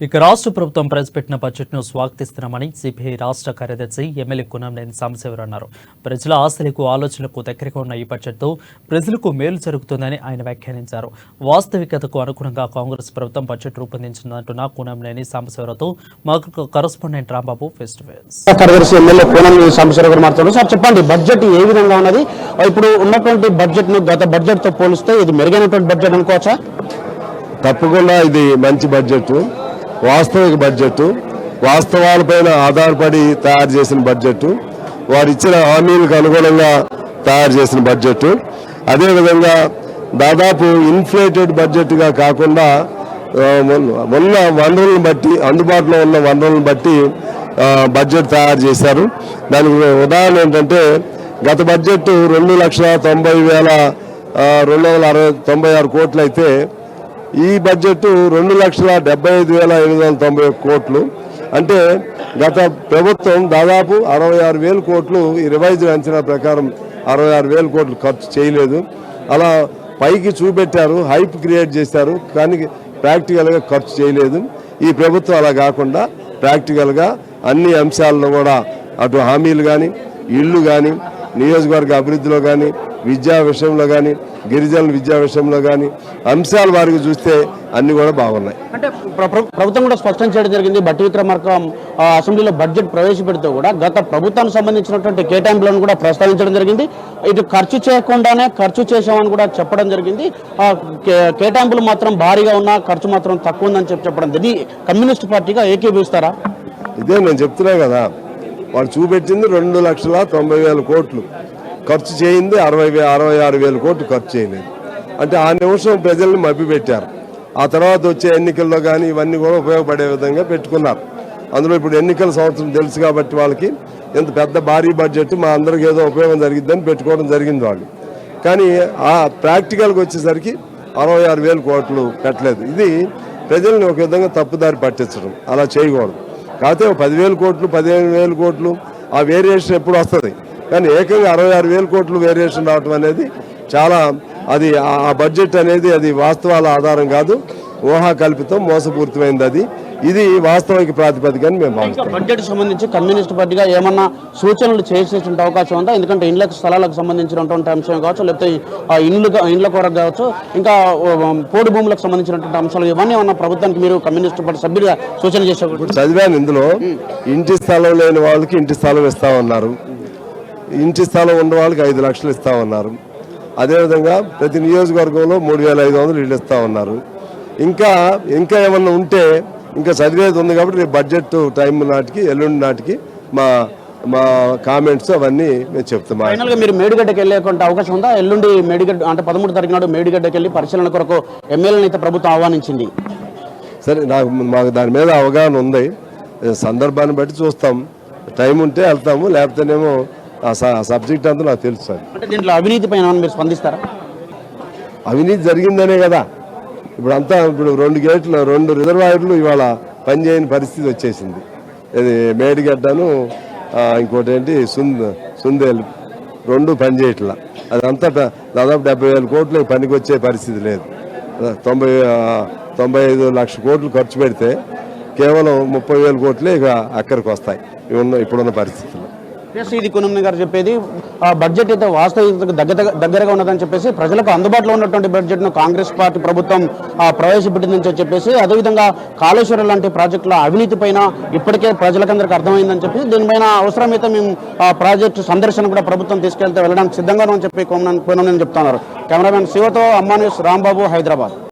ఇక రాష్ట్ర ప్రభుత్వం ప్రవేశపెట్టిన బడ్జెట్ను స్వాగతిస్తున్నామని సిపిఐ రాష్ట్ర కార్యదర్శి ఎమ్మెల్యే కునంనేని సాంబశివరావు అన్నారు. ప్రజల ఆశలకు ఆలోచనలకు దగ్గరగా ఉన్న ఈ బడ్జెట్తో ప్రజలకు మేలు జరుగుతుందని ఆయన వ్యాఖ్యానించారు. వాస్తవికతకు అనుగుణంగా కాంగ్రెస్ ప్రభుత్వం బడ్జెట్ రూపొందించిందంటున్న కునంనేని సాంబశివరావుతో మాకు correspondent Rambabu face to face. కార్యదర్శి ఎమ్మెల్యే కునంనేని సాంబశివరావు గారు మాట్లాడుతున్నారు. సార్ చెప్పండి, బడ్జెట్ ఏ విధంగా ఉన్నది? ఇప్పుడు ఉన్నటువంటి బడ్జెట్ ను గత బడ్జెట్ తో పోలిస్తే ఇది మెరుగైనటువంటి బడ్జెట్ అనుకోవచ్చా? తప్పకుండా ఇది మంచి బడ్జెట్, వాస్తవిక బడ్జెట్, వాస్తవాలపైన ఆధారపడి తయారు చేసిన బడ్జెట్, వారు ఇచ్చిన హామీలకు అనుగుణంగా తయారు చేసిన బడ్జెట్. అదేవిధంగా దాదాపు ఇన్ఫ్లేటెడ్ బడ్జెట్గా కాకుండా ఉన్న వనరులను బట్టి, అందుబాటులో ఉన్న వనరులను బట్టి బడ్జెట్ తయారు చేశారు. దానికి ఉదాహరణ ఏంటంటే, గత బడ్జెట్ 2,90,296 కోట్లు అయితే ఈ బడ్జెట్ 2,75,891 కోట్లు. అంటే గత ప్రభుత్వం దాదాపు 66,000 కోట్లు, ఈ రివైజ్డ్ అంచనా ప్రకారం 66,000 కోట్లు ఖర్చు చేయలేదు. అలా పైకి చూపెట్టారు, హైప్ క్రియేట్ చేశారు, కానీ ప్రాక్టికల్గా ఖర్చు చేయలేదు. ఈ ప్రభుత్వం అలా కాకుండా ప్రాక్టికల్గా అన్ని అంశాలను కూడా, అటు హామీలు కానీ, ఇళ్ళు కానీ, నియోజకవర్గ అభివృద్ధిలో కానీ, విద్యా విషయంలో కానీ, గిరిజనుల విద్యా విషయంలో కానీ అంశాల వారికి చూస్తే అన్ని కూడా బాగున్నాయి. అంటే ప్రభుత్వం కూడా స్పష్టం చేయడం జరిగింది. బట్టి విక్రమార్క అసెంబ్లీలో బడ్జెట్ ప్రవేశపెడితే కూడా గత ప్రభుత్వానికి సంబంధించినటువంటి కేటాయింపులను కూడా ప్రస్తావించడం జరిగింది. ఇటు ఖర్చు చేయకుండానే ఖర్చు చేసామని కూడా చెప్పడం జరిగింది. కేటాయింపులు మాత్రం భారీగా ఉన్నా ఖర్చు మాత్రం తక్కువ ఉందని చెప్పడం. ఇది కమ్యూనిస్ట్ పార్టీగా ఏకీభవిస్తారా? ఇదే నేను చెప్తున్నా కదా, వాళ్ళు చూపెట్టింది 2,90,000 కోట్లు, ఖర్చు చేయింది 66,000 కోట్లు ఖర్చు చేయలేదు. అంటే ఆ నిమిషం ప్రజల్ని మభ్యపెట్టారు. ఆ తర్వాత వచ్చే ఎన్నికల్లో కానీ ఇవన్నీ కూడా ఉపయోగపడే విధంగా పెట్టుకున్నారు. అందులో ఇప్పుడు ఎన్నికల సంవత్సరం తెలుసు కాబట్టి వాళ్ళకి ఎంత పెద్ద భారీ బడ్జెట్, మా అందరికి ఏదో ఉపయోగం జరిగిద్దని పెట్టుకోవడం జరిగింది వాళ్ళు. కానీ ఆ ప్రాక్టికల్కి వచ్చేసరికి 66,000 కోట్లు పెట్టలేదు. ఇది ప్రజల్ని ఒక విధంగా తప్పుదారి పట్టించడం, అలా చేయకూడదు. కాకపోతే 10,000 కోట్లు, 15,000 కోట్లు ఆ వేరియేషన్ ఎప్పుడు వస్తుంది. కానీ ఏకంగా 66,000 కోట్లు వేరియేషన్ రావడం అనేది చాలా, అది ఆ బడ్జెట్ అనేది అది వాస్తవాల ఆధారం కాదు, ఊహా కల్పితం, మోసపూరితమైంది. ఇది వాస్తవిక ప్రాతిపదికని మేము భావిస్తాం. బడ్జెట్ సంబంధించి కమ్యూనిస్ట్ పార్టీగా ఏమన్నా సూచనలు చేసేటువంటి అవకాశం ఉందా? ఎందుకంటే ఇండ్లకు స్థలాలకు సంబంధించినటువంటి అంశం కావచ్చు, లేకపోతే ఇండ్ల కొరకు కావచ్చు, ఇంకా పోడు భూములకు సంబంధించినటువంటి అంశాలు, ఇవన్నీ ఏమన్నా ప్రభుత్వానికి మీరు కమ్యూనిస్ట్ పార్టీ సభ్యులుగా సూచన చేసే చదివాను. ఇందులో ఇంటి స్థలం లేని వాళ్ళకి ఇంటి స్థలం ఇస్తామన్నారు, ఇంటి స్థలం ఉన్న వాళ్ళకి 5 లక్షలు ఇస్తామన్నారు. అదేవిధంగా ప్రతి నియోజకవర్గంలో 3,500 ఇళ్ళు ఇస్తామన్నారు. ఇంకా ఏమన్నా ఉంటే, ఇంకా చదివేది ఉంది కాబట్టి రేపు బడ్జెట్ టైం నాటికి, ఎల్లుండి నాటికి మా కామెంట్స్ అవన్నీ మేము చెప్తాం. ఫైనల్గా మీరు మేడిగడ్డకి వెళ్ళేటువంటి అవకాశం ఉందా? ఎల్లుండి మేడిగడ్డ అంటే 13వ తారీఖు నాడు మేడిగడ్డకి వెళ్ళి పరిశీలన కొరకు ఎమ్మెల్యేని అయితే ప్రభుత్వం ఆహ్వానించింది. సరే, మాకు దాని మీద అవగాహన ఉంది. సందర్భాన్ని బట్టి చూస్తాం, టైం ఉంటే వెళ్తాము, లేకపోతేనేమో ఆ సబ్జెక్ట్ అంతా నాకు తెలుసు సార్. అంటే దీంట్లో అవినీతి పైన మీరు స్పందిస్తారా? అవినీతి జరిగిందనే కదా ఇప్పుడు 2 గేట్లు, 2 రిజర్వాయర్లు ఇవాళ పనిచేయని పరిస్థితి వచ్చేసింది. ఇది మేడిగడ్డను, ఇంకోటి ఏంటి సుందేలు, 2 పనిచేయట్లా. అదంతా దాదాపు 70,000 కోట్లు పనికి వచ్చే పరిస్థితి లేదు. 95 లక్షల కోట్లు ఖర్చు పెడితే కేవలం 30,000 కోట్లే ఇక అక్కడికి వస్తాయి ఇప్పుడున్న పరిస్థితుల్లో. ఇది కునంనేని గారు చెప్పేది, బడ్జెట్ అయితే వాస్తవికతకు దగ్గరగా ఉన్నదని చెప్పేసి, ప్రజలకు అందుబాటులో ఉన్నటువంటి బడ్జెట్ను కాంగ్రెస్ పార్టీ ప్రభుత్వం ప్రవేశపెట్టిందని చెప్పేసి, అదేవిధంగా కాళేశ్వరం లాంటి ప్రాజెక్టుల అవినీతి పైన ఇప్పటికే ప్రజలకందరికీ అర్థమైందని చెప్పేసి, దీనిపైన అవసరమైతే మేము ప్రాజెక్టు సందర్శన కూడా ప్రభుత్వం తీసుకెళ్తే వెళ్ళడానికి సిద్ధంగా అని చెప్పి కునంనేని చెప్తున్నారు. కెమెరామెన్ శివతో అమ్మాన్యూస్, రాంబాబు, హైదరాబాద్.